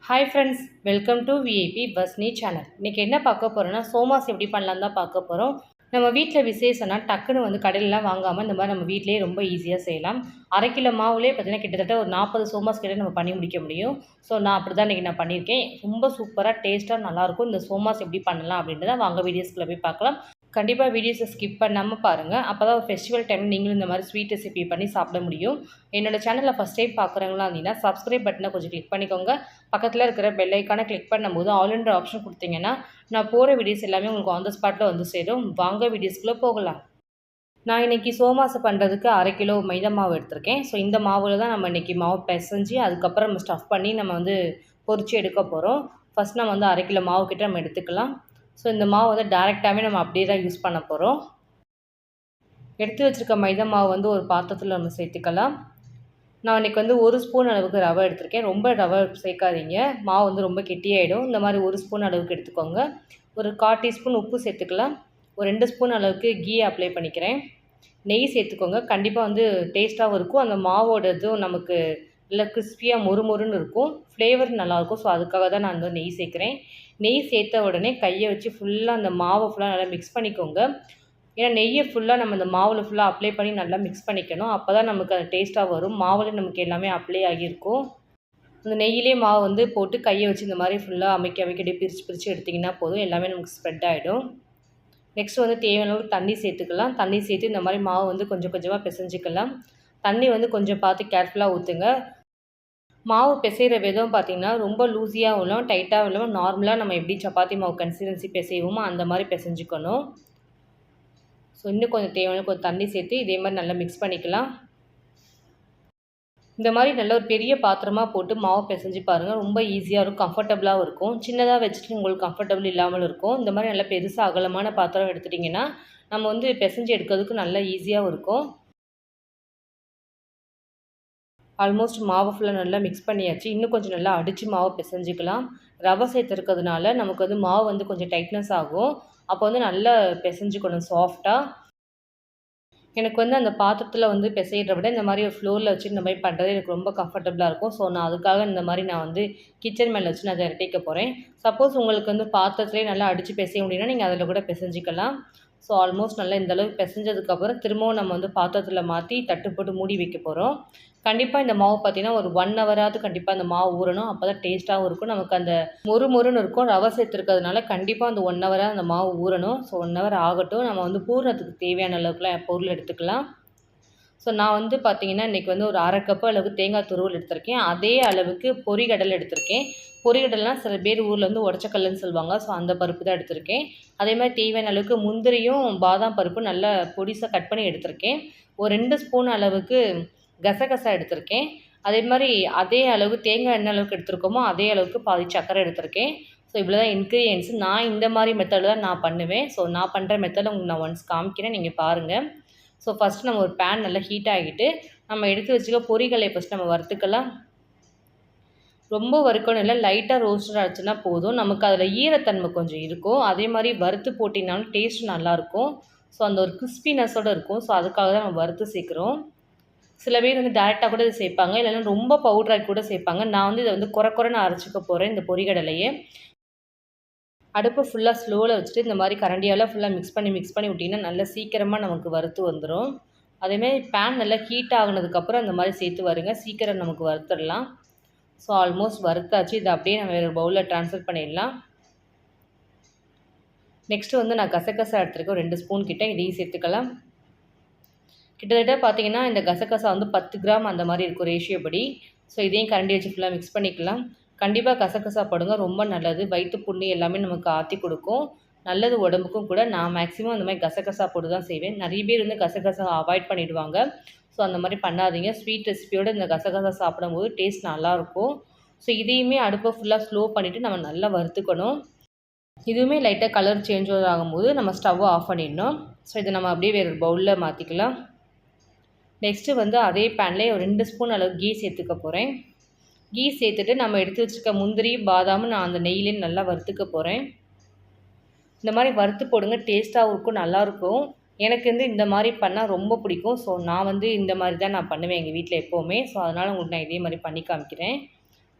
Hi friends, welcome to VIP பஸ்னி channel. இன்றைக்கி என்ன பார்க்க போகிறோன்னா, சோமாஸ் எப்படி பண்ணலாம் தான் பார்க்க போகிறோம். நம்ம வீட்டில் விசேஷம்னா டக்குன்னு வந்து கடையிலலாம் வாங்காமல் இந்த மாதிரி நம்ம வீட்டிலேயே ரொம்ப ஈஸியாக செய்யலாம். 1/2 கிலோ மாவுலேயே பார்த்தீங்கன்னா கிட்டத்தட்ட ஒரு 40 சோமாஸ் கிட்ட நம்ம பண்ணி முடிக்க முடியும். ஸோ நான் அப்படி தான் இன்றைக்கி நான் பண்ணியிருக்கேன். ரொம்ப சூப்பராக டேஸ்ட்டாக நல்லாயிருக்கும். இந்த சோமாஸ் எப்படி பண்ணலாம் அப்படின்றத வாங்க வீடியோஸ்குள்ளே போய் பார்க்கலாம். கண்டிப்பாக வீடியோஸை ஸ்கிப் பண்ணாமல் பாருங்கள். அப்போ தான் ஃபெஸ்டிவல் டைம் நீங்களும் இந்த மாதிரி ஸ்வீட் ரெசிபி பண்ணி சாப்பிட முடியும். என்னோட சேனலில் ஃபஸ்ட் டைம் பார்க்குறவங்களா இருந்தீங்கன்னா சப்ஸ்கிரைப் பட்டனை கொஞ்சம் கிளிக் பண்ணிக்கோங்க. பக்கத்தில் இருக்கிற பெல் ஐக்கானை கிளிக் பண்ணும்போது ஆல்ன்ற ஆப்ஷன் கொடுத்தீங்கன்னா நான் போகிற வீடியோஸ் எல்லாமே உங்களுக்கு ஆன் த ஸ்பாட்டில் வந்து சேரும். வாங்க வீடியோஸ்குள்ளே போகலாம். நான் இன்றைக்கி சோமாஸை பண்ணுறதுக்கு 1/2 கிலோ மைதா மாவு எடுத்திருக்கேன். ஸோ இந்த மாவில் தான் நம்ம இன்றைக்கி மாவு பிசைஞ்சு அதுக்கப்புறம் நம்ம ஸ்டஃப் பண்ணி நம்ம வந்து பொரிச்சு எடுக்க போகிறோம். ஃபஸ்ட் நம்ம வந்து 1/2 கிலோ மாவு கிட்ட நம்ம எடுத்துக்கலாம். ஸோ இந்த மாவு வந்து டேரெக்டாகவே நம்ம அப்படியே தான் யூஸ் பண்ண போகிறோம். எடுத்து வச்சுருக்க மைதா மாவு வந்து ஒரு பாத்திரத்தில் நம்ம சேர்த்துக்கலாம். நான் இன்றைக்கி வந்து 1 ஸ்பூன் அளவுக்கு ரவை எடுத்திருக்கேன். ரொம்ப ரவை சேர்க்காதீங்க, மாவு வந்து ரொம்ப கெட்டியாயிடும். இந்த மாதிரி 1 ஸ்பூன் அளவுக்கு எடுத்துக்கோங்க. ஒரு 1/4 டீஸ்பூன் உப்பு சேர்த்துக்கலாம். ஒரு 2 ஸ்பூன் அளவுக்கு கீ அப்ளை பண்ணிக்கிறேன். நெய் சேர்த்துக்கோங்க. கண்டிப்பாக வந்து டேஸ்ட்டாகவும் இருக்கும். அந்த மாவோட இதுவும் நமக்கு நல்லா கிறிஸ்பியாக மொறுமொறுன்னு இருக்கும். ஃப்ளேவர் நல்லாயிருக்கும். ஸோ அதுக்காக தான் நான் வந்து நெய் சேர்க்குறேன். நெய் சேர்த்த உடனே கையை வச்சு ஃபுல்லாக அந்த மாவை ஃபுல்லாக நல்லா மிக்ஸ் பண்ணிக்கோங்க. ஏன்னா நெய்யை ஃபுல்லாக நம்ம அந்த மாவில் ஃபுல்லாக அப்ளை பண்ணி நல்லா மிக்ஸ் பண்ணிக்கணும். அப்போ தான் நமக்கு அது டேஸ்ட்டாக வரும். மாவில் நமக்கு எல்லாமே அப்ளை ஆகியிருக்கும். அந்த நெய்யிலே மாவு வந்து போட்டு கையை வச்சு இந்த மாதிரி ஃபுல்லாக அமைக்க அப்படியே பிரித்து எடுத்திங்கன்னா போதும். எல்லாமே நமக்கு ஸ்ப்ரெட் ஆகிடும். நெக்ஸ்ட் வந்து தேவையான அளவுக்கு தண்ணி சேர்த்துக்கலாம். தண்ணி சேர்த்து இந்த மாதிரி மாவு வந்து கொஞ்சம் கொஞ்சமாக பிசைஞ்சிக்கலாம். தண்ணி வந்து கொஞ்சம் பார்த்து கேர்ஃபுல்லாக ஊற்றுங்க. மாவு பிசைகிற விதம் பார்த்திங்கன்னா ரொம்ப லூஸியாக இல்லாமல் டைட்டாக இல்லாமல் நார்மலாக நம்ம எப்படி சப்பாத்தி மாவு கன்சிஸ்டன்சி பிசைவோமோ அந்த மாதிரி பிசைஞ்சிக்கணும். ஸோ இன்னும் கொஞ்சம் தேவையான கொஞ்சம் தண்ணி சேர்த்து இதே மாதிரி நல்லா மிக்ஸ் பண்ணிக்கலாம். இந்த மாதிரி நல்ல ஒரு பெரிய பாத்திரமாக போட்டு மாவு பிசைஞ்சு பாருங்கள். ரொம்ப ஈஸியாக இருக்கும், கம்ஃபர்டபுளாகவும் இருக்கும். சின்னதாக வச்சுட்டு உங்களுக்கு கம்ஃபர்டபுள் இல்லாமல் இருக்கும். இந்த மாதிரி நல்லா பெருசாக அகலமான பாத்திரம் எடுத்துட்டிங்கன்னா நம்ம வந்து பிசைஞ்சு எடுக்கிறதுக்கு நல்லா ஈஸியாகவும் இருக்கும். ஆல்மோஸ்ட் மாவு ஃபுல்லாக நல்லா மிக்ஸ் பண்ணியாச்சு. இன்னும் கொஞ்சம் நல்லா அடித்து மாவு பிசைஞ்சிக்கலாம். ரவை சேர்த்துருக்கிறதுனால நமக்கு வந்து மாவு வந்து கொஞ்சம் டைட்னஸ் ஆகும். அப்போ வந்து நல்லா பிசைஞ்சிக்கணும் சாஃப்டாக. எனக்கு வந்து அந்த பாத்திரத்தில் வந்து பிசைகிறத விட இந்த மாதிரி ஒரு ஃப்ளோரில் வச்சு இந்த மாதிரி பண்ணுறது எனக்கு ரொம்ப கம்ஃபர்டபுளாக இருக்கும். ஸோ நான் அதுக்காக இந்த மாதிரி நான் வந்து கிச்சன் மேலே வச்சு நான் அதை இரட்டிக்க போகிறேன். சப்போஸ் உங்களுக்கு வந்து பாத்திரத்துலேயே நல்லா அடித்து பிசைய முடியும்னா நீங்கள் அதில் கூட பிசைஞ்சிக்கலாம். ஸோ ஆல்மோஸ்ட் நல்லா இந்தளவுக்கு பிசைஞ்சதுக்கப்புறம் திரும்பவும் நம்ம வந்து பாத்திரத்தில் மாற்றி தட்டு போட்டு மூடி வைக்க போகிறோம். கண்டிப்பாக இந்த மாவு பார்த்திங்கன்னா ஒரு 1 ஹவராவது கண்டிப்பாக அந்த மாவு ஊறணும். அப்போ தான் டேஸ்ட்டாகவும் இருக்கும். நமக்கு அந்த மொறுமொறுன்னு இருக்கும். ரவை சேர்த்துருக்கிறதுனால கண்டிப்பாக அந்த 1 ஹவராக அந்த மாவு ஊறணும். ஸோ 1 ஹவர் ஆகட்டும். நம்ம வந்து பூரணத்துக்கு தேவையான அளவுக்குலாம் பொருள் எடுத்துக்கலாம். ஸோ நான் வந்து பார்த்திங்கன்னா இன்றைக்கி வந்து ஒரு 1/2 கப்பு அளவுக்கு தேங்காய் துருவல் எடுத்திருக்கேன். அதே அளவுக்கு பொரிகடலை எடுத்திருக்கேன். பொரிகடலைனா சில பேர் ஊரில் வந்து உடச்சக்கல்லுன்னு சொல்லுவாங்க. ஸோ அந்த பருப்பு தான் எடுத்திருக்கேன். அதே மாதிரி தேவையான அளவுக்கு முந்திரியும் பாதாம் பருப்பும் நல்லா பொடிசாக கட் பண்ணி எடுத்திருக்கேன். ஒரு 2 ஸ்பூன் அளவுக்கு கசகசா எடுத்திருக்கேன். அதே மாதிரி அதே அளவு தேங்காய் என்ன அளவுக்கு எடுத்திருக்கோமோ அதே அளவுக்கு பாதி சர்க்கரை எடுத்திருக்கேன். ஸோ இவ்வளோ தான் இன்க்ரீடியன்ட்ஸ். நான் இந்த மாதிரி மெத்தடில் தான் நான் பண்ணுவேன். ஸோ நான் பண்ணுற மெத்தடில் உங்களுக்கு நான் ஒன்ஸ் காமிக்கிறேன், நீங்கள் பாருங்கள். ஸோ ஃபஸ்ட்டு நம்ம ஒரு பேன் நல்லா ஹீட் ஆகிட்டு நம்ம எடுத்து வச்சுக்க பொரிகளை ஃபஸ்ட் நம்ம வறுத்துக்கலாம். ரொம்ப வறுக்கணும் இல்லை, லைட்டாக ரோஸ்டட் ஆச்சுன்னா போதும். நமக்கு அதில் ஈரத்தன்மை கொஞ்சம் இருக்கும். அதே மாதிரி வறுத்து போட்டிங்கனாலும் டேஸ்ட் நல்லாயிருக்கும். ஸோ அந்த ஒரு கிறிஸ்பினஸோடு இருக்கும். ஸோ அதுக்காக தான் நம்ம வறுத்து சேர்க்குறோம். சில பேர் வந்து டேரெக்டாக கூட இதை சேர்ப்பாங்க, இல்லைன்னா ரொம்ப பவுட்ராக கூட சேர்ப்பாங்க. நான் வந்து இதை வந்து குறைன்னு அரைச்சிக்க போகிறேன் இந்த பொரிகடலையே. அடுப்பு ஃபுல்லாக ஸ்லோவில் வச்சுட்டு இந்த மாதிரி கரண்டியால் ஃபுல்லாக மிக்ஸ் பண்ணி விட்டிங்கன்னா நல்லா சீக்கிரமாக நமக்கு வறுத்து வந்துடும். அதேமாதிரி பேன் நல்லா ஹீட் ஆகினதுக்கப்புறம் இந்த மாதிரி சேர்த்து வருங்க, சீக்கிரம் நமக்கு வறுத்துடலாம். ஸோ ஆல்மோஸ்ட் வறுத்தாச்சு. இதை அப்படியே நம்ம வேறு பவுலில் ட்ரான்ஸ்ஃபர் பண்ணிடலாம். நெக்ஸ்ட்டு வந்து நான் கசகசா எடுத்துருக்கேன் 2 ஸ்பூன் கிட்ட, இதையும் சேர்த்துக்கலாம். கிட்டத்தட்ட பார்த்திங்கன்னா இந்த கசகசா வந்து 10 கிராம் அந்த மாதிரி இருக்கும் ரேஷியோ படி. ஸோ இதையும் கரண்டி வச்சு ஃபுல்லாக மிக்ஸ் பண்ணிக்கலாம். கண்டிப்பாக கசகசா போடுங்க, ரொம்ப நல்லது. வயிற்று புண்ணு எல்லாமே நமக்கு ஆற்றி கொடுக்கும், நல்லது உடம்புக்கும் கூட. நான் மேக்ஸிமம் அந்த மாதிரி கசகசா போட்டு தான் செய்வேன். நிறைய பேர் வந்து கசகசா அவாய்ட் பண்ணிவிடுவாங்க. ஸோ அந்த மாதிரி பண்ணாதீங்க. ஸ்வீட் ரெசிபியோடு இந்த கசகசா சாப்பிடும்போது டேஸ்ட் நல்லாயிருக்கும். ஸோ இதையுமே அடுப்பை ஃபுல்லாக ஸ்லோ பண்ணிவிட்டு நம்ம நல்லா வறுத்துக்கணும். இதுவுமே லைட்டாக கலர் சேஞ்ச் ஆகும்போது நம்ம ஸ்டவ்வை ஆஃப் பண்ணிடணும். ஸோ இதை நம்ம அப்படியே வேறு ஒரு பவுலில் மாற்றிக்கலாம். நெக்ஸ்ட்டு வந்து அதே பேனில் ஒரு 2 ஸ்பூன் அளவு கீ சேர்த்துக்க போகிறேன். கீ சேர்த்துட்டு நம்ம எடுத்து வச்சுருக்க முந்திரி பாதாமும் நான் அந்த நெய்யிலே நல்லா வறுத்துக்க போகிறேன். இந்த மாதிரி வறுத்து போடுங்க, டேஸ்ட்டாகவும் இருக்கும், நல்லாயிருக்கும். எனக்கு வந்து இந்த மாதிரி பண்ணால் ரொம்ப பிடிக்கும். ஸோ நான் வந்து இந்த மாதிரி தான் நான் பண்ணுவேன் எங்கள் வீட்டில் எப்போவுமே. ஸோ அதனால் உங்களுக்கு நான் இதே மாதிரி பண்ணி காமிக்கிறேன்.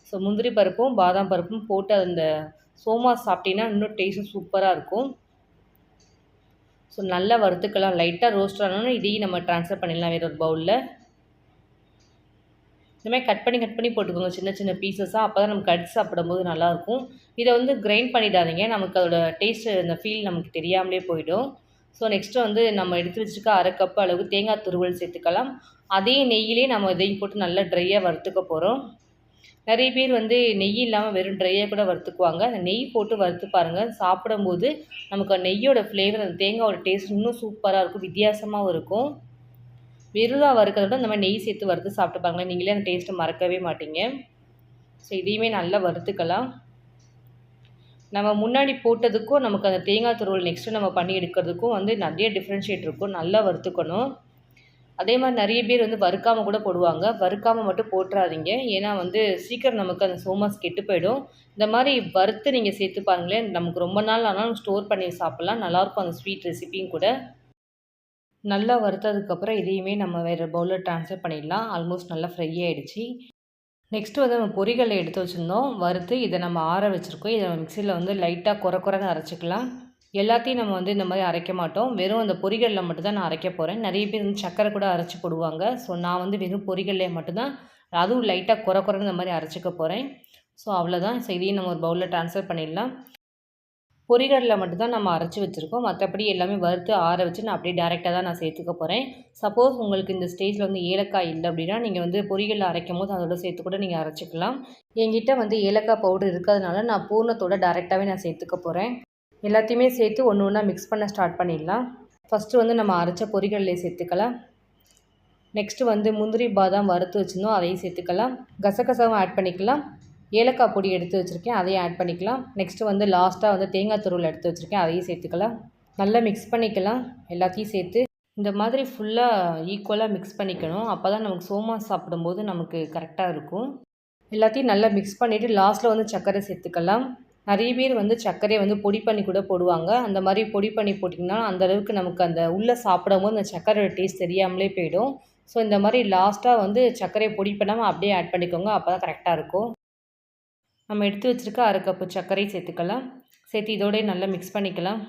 ஸோ முந்திரி பருப்பும் பாதாம் பருப்பும் போட்டு அந்த சோமாஸ் சாப்பிட்டீங்கன்னா இன்னும் டேஸ்ட்டும் சூப்பராக இருக்கும். ஸோ நல்லா வறுத்துக்கலாம். லைட்டாக ரோஸ்ட் ஆனோன்னா இதையும் நம்ம ட்ரான்ஸ்ஃபர் பண்ணிடலாம் வேறு ஒரு பவுலில். இந்த மாதிரி கட் பண்ணி போட்டுக்கோங்க சின்ன சின்ன பீசஸாக. அப்போ தான் நமக்கு கடிச்சு சாப்பிடும்போது நல்லாயிருக்கும். இதை வந்து கிரைண்ட் பண்ணிடாதீங்க. நமக்கு அதோட டேஸ்ட்டு அந்த ஃபீல் நமக்கு தெரியாமலே போயிடும். ஸோ நெக்ஸ்ட்டு வந்து நம்ம எடுத்து வச்சுருக்க 1/2 கப் அளவு தேங்காய் துருவல் சேர்த்துக்கலாம். அதே நெய்யிலே நம்ம இதையும் போட்டு நல்லா ட்ரையாக வறுத்துக்க போகிறோம். நிறைய பேர் வந்து நெய் இல்லாமல் வெறும் ட்ரையாக கூட வறுத்துக்குவாங்க. அந்த நெய் போட்டு வறுத்து பாருங்கள். சாப்பிடும்போது நமக்கு நெய்யோட ஃப்ளேவர் அந்த தேங்காயோட டேஸ்ட் இன்னும் சூப்பராக இருக்கும், வித்தியாசமாகவும் இருக்கும். வெறுதா வறுக்கிறத விட இந்த மாதிரி நெய் சேர்த்து வறுத்து சாப்பிட்டு பாருங்களேன், நீங்களே அந்த டேஸ்ட்டை மறக்கவே மாட்டீங்க. ஸோ இதையுமே நல்லா வறுத்துக்கலாம். நம்ம முன்னாடி போட்டதுக்கும் நமக்கு அந்த தேங்காய் துருவல் நெக்ஸ்ட்டு நம்ம பண்ணி எடுக்கிறதுக்கும் வந்து நிறைய டிஃப்ரென்ஷியேட் இருக்கும். நல்லா வறுத்துக்கணும். அதே மாதிரி நிறைய பேர் வந்து வறுக்காமல் கூட போடுவாங்க. வறுக்காமல் மட்டும் போட்டுறாதீங்க. ஏன்னா வந்து சீக்கிரம் நமக்கு அந்த சோமாஸ் கெட்டு போயிடும். இந்த மாதிரி வறுத்து நீங்கள் சேர்த்து பாருங்களேன், நமக்கு ரொம்ப நாள் ஆனாலும் ஸ்டோர் பண்ணி சாப்பிட்லாம். நல்லாயிருக்கும் அந்த ஸ்வீட் ரெசிபியும் கூட. நல்லா வறுத்ததுக்கப்புறம் இதையுமே நம்ம வேறு பவுலில் ட்ரான்ஸ்ஃபர் பண்ணிடலாம். ஆல்மோஸ்ட் நல்லா ஃப்ரை ஆகிடுச்சு. நெக்ஸ்ட்டு வந்து நம்ம பொரிகடலை எடுத்து வச்சுருந்தோம். வறுத்து இதை நம்ம ஆற வச்சுருக்கோம். இதை நம்ம மிக்சியில் வந்து லைட்டாக குறைன்னு அரைச்சிக்கலாம். எல்லாத்தையும் நம்ம வந்து இந்த மாதிரி அரைக்க மாட்டோம். வெறும் அந்த பொரிகடலை மட்டும் தான் நான் அரைக்க போகிறேன். நிறைய பேர் வந்து சக்கரை கூட அரைச்சி போடுவாங்க. ஸோ நான் வந்து வெறும் பொரிகடலையை மட்டும்தான், அதுவும் லைட்டாக குறைன்னு இந்த மாதிரி அரைச்சிக்க போகிறேன். ஸோ அவ்வளோதான். ஸோ இதையும் நம்ம ஒரு பவுலில் ட்ரான்ஸ்ஃபர் பண்ணிடலாம். பொரிகடலை மட்டும்தான் நம்ம அரைச்சி வச்சுருக்கோம். மற்றபடி எல்லாமே வறுத்து ஆற வச்சு நான் அப்படியே டேரெக்டாக தான் நான் சேர்த்துக்க போகிறேன். சப்போஸ் உங்களுக்கு இந்த ஸ்டேஜில் வந்து ஏலக்காய் இல்லை அப்படின்னா, நீங்கள் வந்து பொரிகடலை அரைக்கும் போது அதோட சேர்த்து கூட நீங்கள் அரைச்சிக்கலாம். என்கிட்ட வந்து ஏலக்காய் பவுடர் இருக்கிறதுனால நான் பூர்ணத்தோட டேரெக்டாகவே நான் சேர்த்துக்க போகிறேன். எல்லாத்தையுமே சேர்த்து ஒன்று ஒன்றா மிக்ஸ் பண்ண ஸ்டார்ட் பண்ணிடலாம். ஃபஸ்ட்டு வந்து நம்ம அரைச்ச பொரிகடலையை சேர்த்துக்கலாம். நெக்ஸ்ட்டு வந்து முந்திரி பாதாம் வறுத்து வச்சுருந்தோம், அதையும் சேர்த்துக்கலாம். கசகசாவும் ஆட் பண்ணிக்கலாம். ஏலக்காய் பொடி எடுத்து வச்சுருக்கேன், அதையும் ஆட் பண்ணிக்கலாம். நெக்ஸ்ட்டு வந்து லாஸ்ட்டாக வந்து தேங்காய் துருவல் எடுத்து வச்சுருக்கேன், அதையும் சேர்த்துக்கலாம். நல்லா மிக்ஸ் பண்ணிக்கலாம் எல்லாத்தையும் சேர்த்து. இந்த மாதிரி ஃபுல்லாக ஈக்குவலாக மிக்ஸ் பண்ணிக்கணும். அப்போ தான் நமக்கு சோமாஸ் சாப்பிடும்போது நமக்கு கரெக்டாக இருக்கும். எல்லாத்தையும் நல்லா மிக்ஸ் பண்ணிவிட்டு லாஸ்ட்டில் வந்து சர்க்கரை சேர்த்துக்கலாம். நிறைய பேர் வந்து சர்க்கரையை வந்து பொடி பண்ணி கூட போடுவாங்க. அந்த மாதிரி பொடி பண்ணி போட்டிங்கன்னா அந்தளவுக்கு நமக்கு அந்த உள்ளே சாப்பிடும்போது அந்த சர்க்கரையோட டேஸ்ட் தெரியாமலே போயிடும். ஸோ இந்த மாதிரி லாஸ்ட்டாக வந்து சர்க்கரையை பொடி பண்ணாமல் அப்படியே ஆட் பண்ணிக்கோங்க. அப்போ தான் கரெக்டாக இருக்கும். நம்ம எடுத்து வச்சுருக்க 1/2 கப்பு சர்க்கரை சேர்த்துக்கலாம். சேர்த்து இதோடய நல்லா மிக்ஸ் பண்ணிக்கலாம்.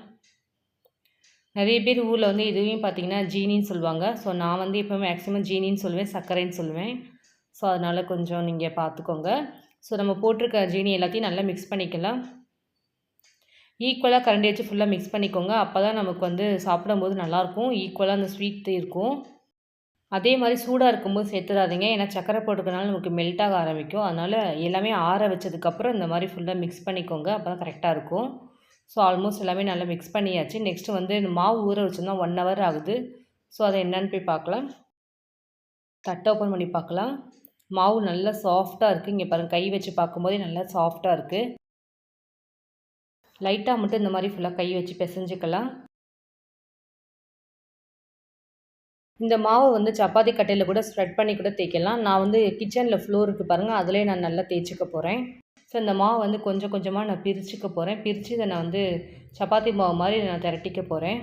நிறைய பேர் ஊரில் வந்து இதுவையும் பார்த்திங்கன்னா ஜீனின்னு சொல்லுவாங்க. ஸோ நான் வந்து இப்போ மேக்ஸிமம் ஜீனின்னு சொல்லுவேன், சர்க்கரைன்னு சொல்லுவேன். ஸோ அதனால் கொஞ்சம் நீங்கள் பார்த்துக்கோங்க. ஸோ நம்ம போட்டிருக்க ஜீனி எல்லாத்தையும் நல்லா மிக்ஸ் பண்ணிக்கலாம். ஈக்குவலாக கரண்டி வச்சு ஃபுல்லாக மிக்ஸ் பண்ணிக்கோங்க. அப்போ தான் நமக்கு வந்து சாப்பிடும்போது நல்லாயிருக்கும், ஈக்குவலாக அந்த ஸ்வீட் இருக்கும். அதே மாதிரி சூடாக இருக்கும்போது சேர்த்துடாதீங்க. ஏன்னா சர்க்கரை போட்டுக்கனால நமக்கு மெல்ட் ஆக ஆரம்பிக்கும். அதனால் எல்லாமே ஆற வச்சதுக்கப்புறம் இந்த மாதிரி ஃபுல்லாக மிக்ஸ் பண்ணிக்கோங்க. அப்போ தான் கரெக்டாக இருக்கும். ஸோ ஆல்மோஸ்ட் எல்லாமே நல்லா மிக்ஸ் பண்ணியாச்சு. நெக்ஸ்ட்டு வந்து இந்த மாவு ஊற வச்சுருந்தோம், 1 ஹவர் ஆகுது. ஸோ அதை என்னன்னு போய் பார்க்கலாம். தட்டை ஓப்பன் பண்ணி பார்க்கலாம். மாவு நல்லா சாஃப்டாக இருக்குது. இங்கே பாருங்கள், கை வச்சு பார்க்கும்போதே நல்லா சாஃப்டாக இருக்குது. லைட்டாக மட்டும் இந்த மாதிரி ஃபுல்லாக கை வச்சு பிசைஞ்சிக்கலாம். இந்த மாவை வந்து சப்பாத்தி கட்டையில் கூட ஸ்ப்ரெட் பண்ணி கூட தேய்க்கலாம். நான் வந்து கிச்சனில் ஃப்ளோர் இருக்குது பாருங்கள், அதிலே நான் நல்லா தேய்ச்சிக்க போகிறேன். ஸோ இந்த மாவு வந்து கொஞ்சம் கொஞ்சமாக நான் பிரிச்சுக்க போகிறேன். பிரித்து இதை நான் வந்து சப்பாத்தி மாவு மாதிரி நான் திரட்டிக்க போகிறேன்.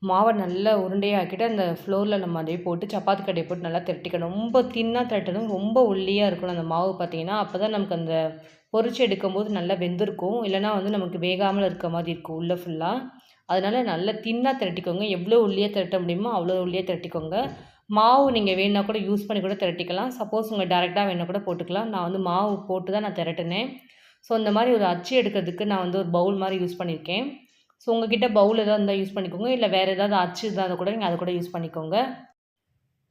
மாவை நல்லா உருண்டையாக்கிட்டு அந்த ஃப்ளோரில் நம்ம அப்படியே போட்டு சப்பாத்தி கட்டையை போட்டு நல்லா திரட்டிக்கணும். ரொம்ப தின்னாக திரட்டணும், ரொம்ப ஒல்லியாக இருக்கணும் அந்த மாவு பார்த்திங்கன்னா. அப்போ தான் நமக்கு அந்த பொரிச்சு எடுக்கும்போது நல்லா வெந்திருக்கும். இல்லைனா வந்து நமக்கு வேகாமல் இருக்க மாதிரி இருக்கும் உள்ளே ஃபுல்லாக. அதனால் நல்லா தின்னாக திரட்டிக்கோங்க. எவ்வளோ ஒல்லியாக திரட்ட முடியுமோ அவ்வளோ ஒல்லியாக திரட்டிக்கோங்க. மாவு நீங்கள் வேணுன்னா கூட யூஸ் பண்ணி கூட திரட்டிக்கலாம். சப்போஸ் உங்கள் டேரெக்டாக வேணுன்னா கூட போட்டுக்கலாம். நான் வந்து மாவு போட்டு தான் நான் திரட்டினேன். ஸோ இந்த மாதிரி ஒரு அச்சு எடுக்கிறதுக்கு நான் வந்து ஒரு பவுல் மாதிரி யூஸ் பண்ணியிருக்கேன். ஸோ உங்கள்கிட்ட பவுல் எதாவது இருந்தால் யூஸ் பண்ணிக்கோங்க. இல்லை வேறு ஏதாவது அச்சு இருந்தால் கூட நீங்கள் அதை கூட யூஸ் பண்ணிக்கோங்க.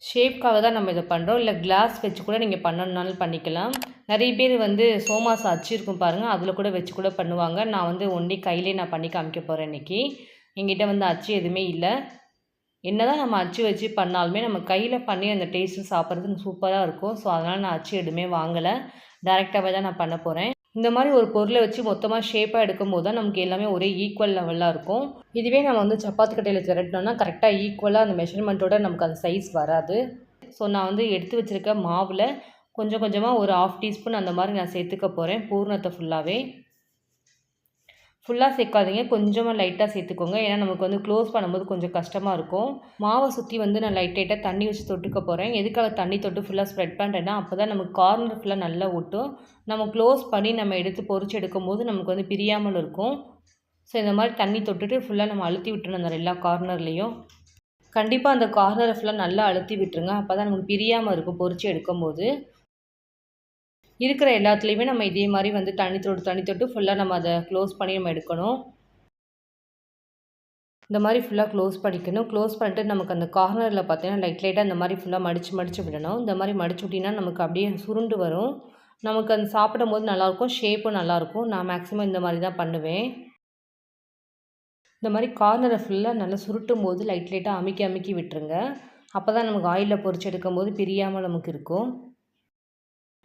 ஷேப்க்காக தான் நம்ம இதை பண்ணுறோம். இல்லை கிளாஸ் வச்சு கூட நீங்கள் பண்ணணுன்னாலும் பண்ணிக்கலாம். நிறைய பேர் வந்து சோமாஸ் அச்சு இருக்கும் பாருங்கள், அதில் கூட வச்சு கூட பண்ணுவாங்க. நான் வந்து ஒன்லி கையிலே நான் பண்ணி காமிக்க போகிறேன் இன்றைக்கி. என்கிட்ட வந்து அச்சு எதுவுமே இல்லை. என்ன தான் நம்ம அச்சு வச்சு பண்ணாலுமே நம்ம கையில் பண்ணி அந்த டேஸ்ட்டு சாப்பிட்றதுக்கு சூப்பராக இருக்கும். ஸோ அதனால் நான் அச்சு எதுவுமே வாங்கலை, டேரெக்டாகவே தான் நான் பண்ண போகிறேன். இந்த மாதிரி ஒரு பொருளை வச்சு மொத்தமாக ஷேப்பாக எடுக்கும்போது தான் நமக்கு எல்லாமே ஒரே ஈக்குவல் லெவலாக இருக்கும். இதுவே நம்ம வந்து சப்பாத்தி கட்டையில் திரட்டினோம்னா கரெக்டாக ஈக்குவலாக அந்த மெஷர்மெண்ட்டோட நமக்கு அந்த சைஸ் வராது. ஸோ நான் வந்து எடுத்து வச்சுருக்க மாவில் கொஞ்சம் கொஞ்சமாக ஒரு 1/2 டீஸ்பூன் அந்த மாதிரி நான் சேர்த்துக்க போகிறேன் பூர்ணத்தை ஃபுல்லாகவே. ஃபுல்லாக சேர்க்காதீங்க, கொஞ்சமாக லைட்டாக சேர்த்துக்கோங்க. ஏன்னா நமக்கு வந்து க்ளோஸ் பண்ணும்போது கொஞ்சம் கஷ்டமாக இருக்கும். மாவை சுற்றி வந்து நான் லைட்டாக தண்ணி வச்சு தொட்டுக்க போகிறேன். எதுக்காக தண்ணி தொட்டு ஃபுல்லாக ஸ்ப்ரெட் பண்ணுறேன்னா, அப்போ தான் நமக்கு கார்னர் ஃபுல்லாக நல்லா ஒட்டும். நம்ம க்ளோஸ் பண்ணி நம்ம எடுத்து பொரிச்சு எடுக்கும்போது நமக்கு வந்து பிரியாமல் இருக்கும். ஸோ இந்த மாதிரி தண்ணி தொட்டுட்டு ஃபுல்லாக நம்ம அழுத்தி விட்டுறணும் அந்த எல்லா கார்னர்லேயும். கண்டிப்பாக அந்த கார்னரை ஃபுல்லாக நல்லா அழுத்தி விட்டுருங்க. அப்போ தான் நமக்கு பிரியாமல் இருக்கும் பொரிச்சு எடுக்கும்போது. இருக்கிற எல்லாத்துலேயுமே நம்ம இதே மாதிரி வந்து தண்ணி தொட்டு ஃபுல்லாக நம்ம அதை க்ளோஸ் பண்ணி நம்ம எடுக்கணும். இந்த மாதிரி ஃபுல்லாக க்ளோஸ் பண்ணிக்கணும். க்ளோஸ் பண்ணிட்டு நமக்கு அந்த கார்னரில் பார்த்தீங்கன்னா லைட்டாக இந்த மாதிரி ஃபுல்லாக மடித்து விடணும். இந்த மாதிரி மடிச்சு விட்டிங்கன்னா நமக்கு அப்படியே சுருண்டு வரும். நமக்கு அந்த சாப்பிடும்போது நல்லாயிருக்கும், ஷேப்பும் நல்லாயிருக்கும். நான் மேக்ஸிமம் இந்த மாதிரி தான் பண்ணுவேன். இந்த மாதிரி கார்னரை ஃபுல்லாக நல்லா சுருட்டும் போது லைட்டாக அமுக்கி விட்டுருங்க. அப்போ தான் நமக்கு ஆயிலில் பொரிச்சு எடுக்கும்போது பிரியாமல் நமக்கு இருக்கும்.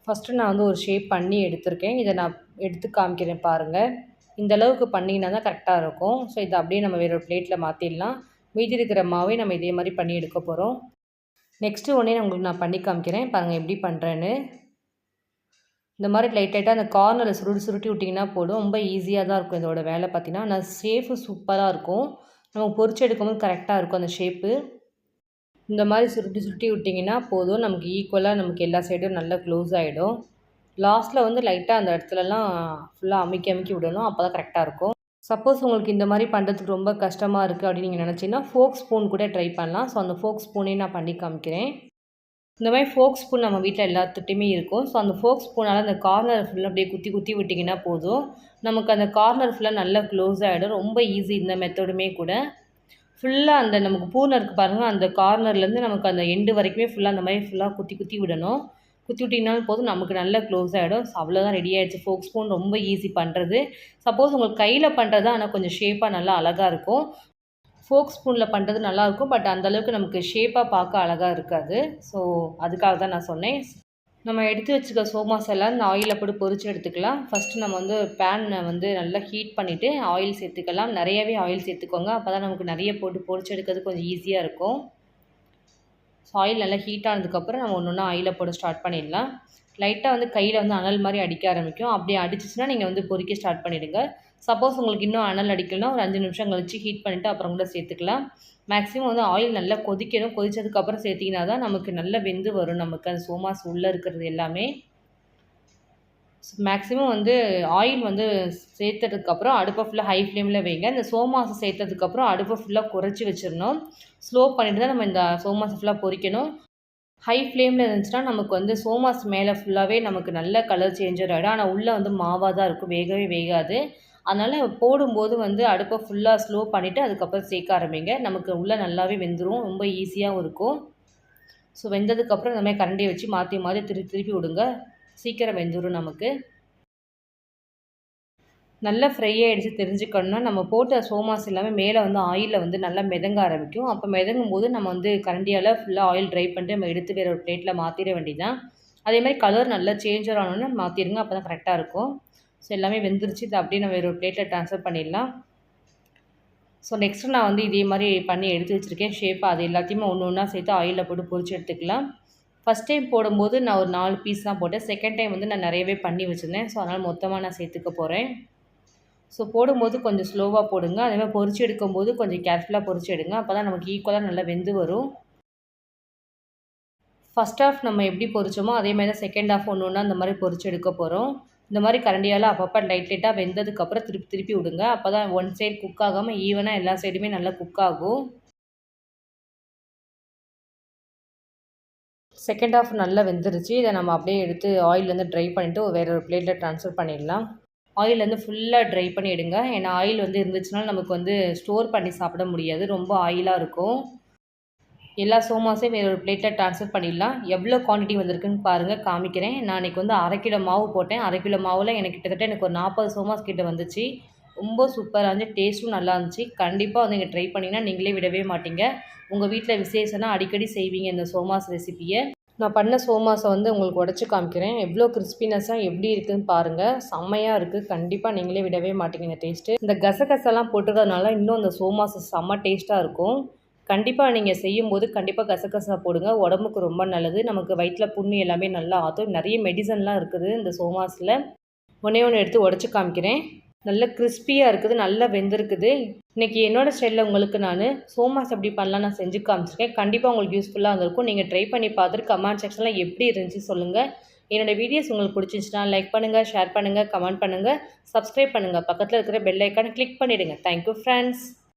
ஃபஸ்ட்டு நான் வந்து ஒரு ஷேப் பண்ணி எடுத்திருக்கேன். இதை நான் எடுத்து காமிக்கிறேன் பாருங்கள். இந்த அளவுக்கு பண்ணிங்கன்னா தான் கரெக்டாக இருக்கும். ஸோ இதை அப்படியே நம்ம வேறு ஒரு பிளேட்டில் மாற்றிடலாம். மீதி இருக்கிற மாவை நம்ம இதே மாதிரி பண்ணி எடுக்க போகிறோம். நெக்ஸ்ட்டு ஒன்றே உங்களுக்கு நான் பண்ணி காமிக்கிறேன் பாருங்கள் எப்படி பண்ணுறேன்னு. இந்த மாதிரி லைட்டாக அந்த கார்னரில் சுருட்டி விட்டிங்கன்னா போதும். ரொம்ப ஈஸியாக தான் இருக்கும் இதோட வேலை பார்த்தீங்கன்னா. ஆனால் ஷேப்பு சூப்பராக இருக்கும். நம்ம பொரிச்சு எடுக்கும்போது கரெக்டாக இருக்கும் அந்த ஷேப்பு. இந்த மாதிரி சுருட்டி விட்டிங்கன்னா போதும். நமக்கு ஈக்குவலாக நமக்கு எல்லா சைடும் நல்லா க்ளோஸ் ஆகிடும். லாஸ்ட்டில் வந்து லைட்டாக அந்த இடத்துலலாம் ஃபுல்லாக அமுக்கி விடணும். அப்போ தான் கரெக்டாக இருக்கும். சப்போஸ் உங்களுக்கு இந்த மாதிரி பண்ணுறதுக்கு ரொம்ப கஷ்டமாக இருக்குது அப்படின்னு நீங்கள் நினச்சிங்கன்னா ஃபோக் ஸ்பூன் கூட ட்ரை பண்ணலாம். ஸோ அந்த ஃபோக் ஸ்பூனே நான் பண்ணி காமிக்கிறேன். இந்த மாதிரி ஃபோக் ஸ்பூன் நம்ம வீட்டில் எல்லாத்துட்டையுமே இருக்கும். ஸோ அந்த ஃபோக் ஸ்பூனால் அந்த கார்னர் ஃபுல்லாக அப்படியே குத்தி விட்டிங்கன்னா போதும். நமக்கு அந்த கார்னர் ஃபுல்லாக நல்லா க்ளோஸ் ஆகிடும். ரொம்ப ஈஸி இந்த மெத்தடுமே கூட. ஃபுல்லாக அந்த நமக்கு பூனை இருக்குது பாருங்கள், அந்த கார்னர்லேருந்து நமக்கு அந்த எண்டு வரைக்குமே ஃபுல்லாக அந்த மாதிரி ஃபுல்லாக குத்தி விடணும். குத்தி விட்டிங்கனாலும் போதும், நமக்கு நல்லா க்ளோஸ் ஆகிடும். அவ்வளோதான், ரெடி ஆகிடுச்சு. ஃபோக் ஸ்பூன் ரொம்ப ஈஸி பண்ணுறது. சப்போஸ் உங்களுக்கு கையில் பண்ணுறது ஆனால் கொஞ்சம் ஷேப்பாக நல்லா அழகாக இருக்கும். ஃபோக் ஸ்பூனில் பண்ணுறது நல்லாயிருக்கும். பட் அந்தளவுக்கு நமக்கு ஷேப்பாக பார்க்க அழகாக இருக்காது. ஸோ அதுக்காக தான் நான் சொன்னேன். நம்ம எடுத்து வச்சுக்க சோமாஸ் எல்லாம் இந்த ஆயிலில் போட்டு பொரிச்சு எடுத்துக்கலாம். ஃபஸ்ட்டு நம்ம வந்து பேனை வந்து நல்லா ஹீட் பண்ணிவிட்டு ஆயில் சேர்த்துக்கலாம். நிறையவே ஆயில் சேர்த்துக்கோங்க. அப்போ தான் நமக்கு நிறைய போட்டு பொரிச்சு எடுக்கிறது கொஞ்சம் ஈஸியாக இருக்கும். ஸோ ஆயில் நல்லா ஹீட் ஆனதுக்கப்புறம் நம்ம ஒன்று ஆயிலில் போட ஸ்டார்ட் பண்ணிடலாம். லைட்டாக வந்து கையில் வந்து அனல் மாதிரி அடிக்க ஆரம்பிக்கும். அப்படியே அடிச்சிச்சுன்னா நீங்கள் வந்து பொரிக்க ஸ்டார்ட் பண்ணிவிடுங்க. சப்போஸ் உங்களுக்கு இன்னும் அனல் அடிக்கலைன்னா ஒரு 5 நிமிஷம் கழிச்சு ஹீட் பண்ணிவிட்டு அப்புறம் கூட சேர்த்துக்கலாம். மேக்ஸிமம் வந்து ஆயில் நல்லா கொதிக்கணும். கொதிச்சதுக்கப்புறம் சேர்த்திங்கன்னா தான் நமக்கு நல்லா வெந்து வரும். நமக்கு அந்த சோமாஸ் உள்ளே இருக்கிறது எல்லாமே. மேக்ஸிமம் வந்து ஆயில் வந்து சேர்த்ததுக்கப்புறம் அடுப்பை ஃபுல்லாக ஹை ஃப்ளேமில் வைங்க. இந்த சோமாஸை சேர்த்ததுக்கப்புறம் அடுப்பை ஃபுல்லாக குறைச்சி வச்சிடணும். ஸ்லோ பண்ணிவிட்டு தான் நம்ம இந்த சோமாஸை ஃபுல்லாக பொரிக்கணும். ஹை ஃப்ளேமில் இருந்துச்சுன்னா நமக்கு வந்து சோமாஸ் மேலே ஃபுல்லாகவே நமக்கு நல்ல கலர் சேஞ்சர் ஆகிடும். ஆனால் உள்ளே வந்து மாவாக தான் இருக்கும், வேகவே வேகாது. அதனால் போடும்போது வந்து அடுப்பை ஃபுல்லாக ஸ்லோ பண்ணிவிட்டு அதுக்கப்புறம் சேர்க்க ஆரம்பிங்க. நமக்கு உள்ளே நல்லாவே வெந்துடும். ரொம்ப ஈஸியாகவும் இருக்கும். ஸோ வெந்ததுக்கப்புறம் இந்த மாதிரி கரண்டியை வச்சு மாற்றி திருப்பி விடுங்க. சீக்கிரம் வெந்துடும் நமக்கு. நல்லா ஃப்ரை ஆகிடுச்சு தெரிஞ்சுக்கணுன்னா, நம்ம போட்ட சோமாஸ் எல்லாமே மேலே வந்து ஆயிலில் வந்து நல்லா மிதங்க ஆரம்பிக்கும். அப்போ மிதங்கும் போது நம்ம வந்து கரண்டியால் ஃபுல்லாக ஆயில் ட்ரை பண்ணிட்டு நம்ம எடுத்து வேறு ஒரு பிளேட்டில் மாற்றிட வேண்டியதான். அதேமாதிரி கலர் நல்லா சேஞ்சர் ஆனோன்னு மாற்றிடுங்க. அப்போ தான் கரெக்டாக இருக்கும். ஸோ எல்லாமே வெந்துருச்சு. இதை அப்படியே நம்ம வேறு ஒரு பிளேட்டில் ட்ரான்ஸ்ஃபர் பண்ணிடலாம். ஸோ நெக்ஸ்ட்டு நான் வந்து இதே மாதிரி பண்ணி எடுத்து வச்சுருக்கேன் ஷேப்பாக. அது எல்லாத்தையுமே ஒன்றா சேர்த்து ஆயிலில் போட்டு பொரிச்சு எடுத்துக்கலாம். ஃபஸ்ட் டைம் போடும்போது நான் ஒரு 4 பீஸ் தான் போட்டேன். செகண்ட் டைம் வந்து நான் நிறையவே பண்ணி வச்சுருந்தேன். ஸோ அதனால் மொத்தமாக நான் சேர்த்துக்க போகிறேன். ஸோ போடும்போது கொஞ்சம் ஸ்லோவாக போடுங்க. அதேமாதிரி பொரிச்சு எடுக்கும்போது கொஞ்சம் கேர்ஃபுல்லாக பொரிச்சு எடுங்க. அப்போ தான் நமக்கு ஈக்குவலாக நல்லா வெந்து வரும். ஃபஸ்ட் ஹாஃப் நம்ம எப்படி பொரிச்சோமோ அதேமாதிரி தான் செகண்ட் ஹாஃப் ஒன்றா இந்த மாதிரி பொரிச்சு எடுக்க போகிறோம். இந்த மாதிரி கரண்டியால் அப்பப்போ லைட்டாக வெந்ததுக்கப்புறம் திருப்பி விடுங்க. அப்போ தான் ஒன் சைடு குக் ஆகாமல் ஈவனாக எல்லா சைடுமே நல்லா குக் ஆகும். செகண்ட் ஹாஃப் நல்லா வெந்துருச்சு. இதை நம்ம அப்படியே எடுத்து ஆயிலேருந்து ட்ரை பண்ணிவிட்டு வேறு ஒரு பிளேட்டில் ட்ரான்ஸ்ஃபர் பண்ணிடலாம். ஆயிலேருந்து ஃபுல்லாக ட்ரை பண்ணி எடுங்க. ஏன்னா ஆயில் வந்து இருந்துச்சுன்னா நமக்கு வந்து ஸ்டோர் பண்ணி சாப்பிட முடியாது. ரொம்ப ஆயிலாக இருக்கும். எல்லா சோமாஸையும் வேறு ஒரு பிளேட்டில் ட்ரான்ஸ்ஃபர் பண்ணிடலாம். எவ்வளோ குவான்டிட்டி வந்திருக்குன்னு பாருங்கள், காமிக்கிறேன். நான் இன்றைக்கி வந்து 1/2 கிலோ மாவு போட்டேன். 1/2 கிலோ மாவில் எனக்கு கிட்டத்தட்ட ஒரு 40 சோமாஸ் கிட்ட வந்துச்சு. ரொம்ப சூப்பராக இருந்துச்சு. டேஸ்ட்டும் நல்லா இருந்துச்சு. கண்டிப்பாக வந்து நீங்கள் ட்ரை பண்ணிங்கன்னா நீங்களே விடவே மாட்டீங்க. உங்கள் வீட்டில் விசேஷம்னா அடிக்கடி செய்வீங்க இந்த சோமாஸ் ரெசிப்பியை. நான் பண்ண சோமாஸை வந்து உங்களுக்கு உடச்சி காமிக்கிறேன். எவ்வளோ கிறிஸ்பினஸாக எப்படி இருக்குதுன்னு பாருங்கள். செம்மையாக இருக்குது. கண்டிப்பாக நீங்களே விடவே மாட்டீங்க இந்த டேஸ்ட்டு. இந்த கசகசெல்லாம் போட்டுக்கிறதுனால இன்னும் அந்த சோமாஸ் செம்ம டேஸ்ட்டாக இருக்கும். கண்டிப்பாக நீங்கள் செய்யும்போது கண்டிப்பாக கசகசா போடுங்க. உடம்புக்கு ரொம்ப நல்லது. நமக்கு வயிற்றில் புண்ணு எல்லாமே நல்லா ஆற்றும். நிறைய மெடிசன்லாம் இருக்குது இந்த சோமாஸில். ஒன்று எடுத்து உடச்சி காமிக்கிறேன். நல்ல கிறிஸ்பியாக இருக்குது, நல்லா வெந்திருக்குது. இன்றைக்கி என்னோடய ஸ்டைலில் உங்களுக்கு நான் சோமாஸ் எப்படி பண்ணலாம் நான் செஞ்சு காமிச்சிருக்கேன். கண்டிப்பாக உங்களுக்கு யூஸ்ஃபுல்லாக இருந்திருக்கும். நீங்கள் ட்ரை பண்ணி பார்த்துட்டு கமெண்ட் செக்ஷனில் எப்படி இருந்துச்சு சொல்லுங்கள். என்னோடய வீடியோஸ் உங்களுக்கு பிடிச்சிருந்துச்சுன்னா லைக் பண்ணுங்கள், ஷேர் பண்ணுங்கள், கமெண்ட் பண்ணுங்கள், சப்ஸ்கிரைப் பண்ணுங்கள். பக்கத்தில் இருக்கிற பெல் ஐக்கானை கிளிக் பண்ணிவிடுங்க. Thank you friends.